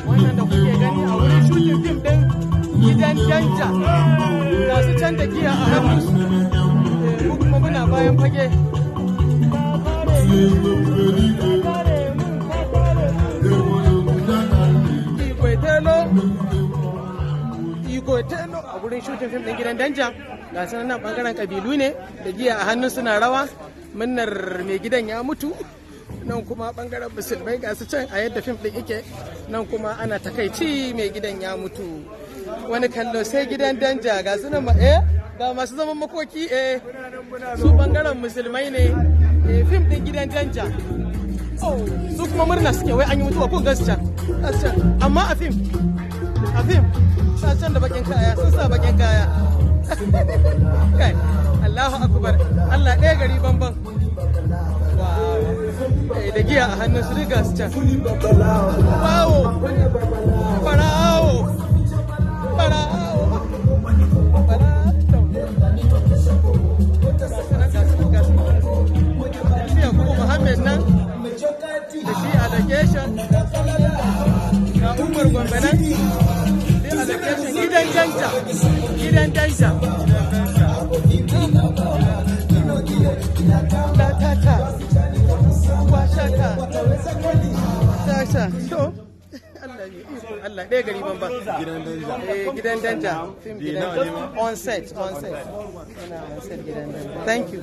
Wannan da kuke gani a wurin shutin fim ɗin gidan danja ga su can da giya a hannunsu ko kuma muna bayan fage. Telo a gurin shutin fim ɗin gidan danja ga su nan bangaren kabilu ne da giya a hannun suna rawa munnar mai gidan ya mutu. Nan kuma bangaren musulmai ga su can a yadda fim ɗin yake, nan kuma ana takaici mai gidan ya mutu. Wani kallo sai gidan danja ga su nan ga masu zaman makoki su bangaren musulmai ne fim ɗin gidan danja. Su kuma murna suke wai an yi mutuwa ko gaskiya amma a fim sa can da bakin kaya sun sa bakin kaya. Kai Allahu akbar, Allah ɗaya gari banban. Da giya a hannun su riga su can. Bawo barawo barawo Yakubu Muhammad nan da shi allegation ga Umar Gombe nan allegation gidan danja latata washaka tasha so Allah ɗaya gari ban ba gidan danja film gidan on set gidan danja. Thank you.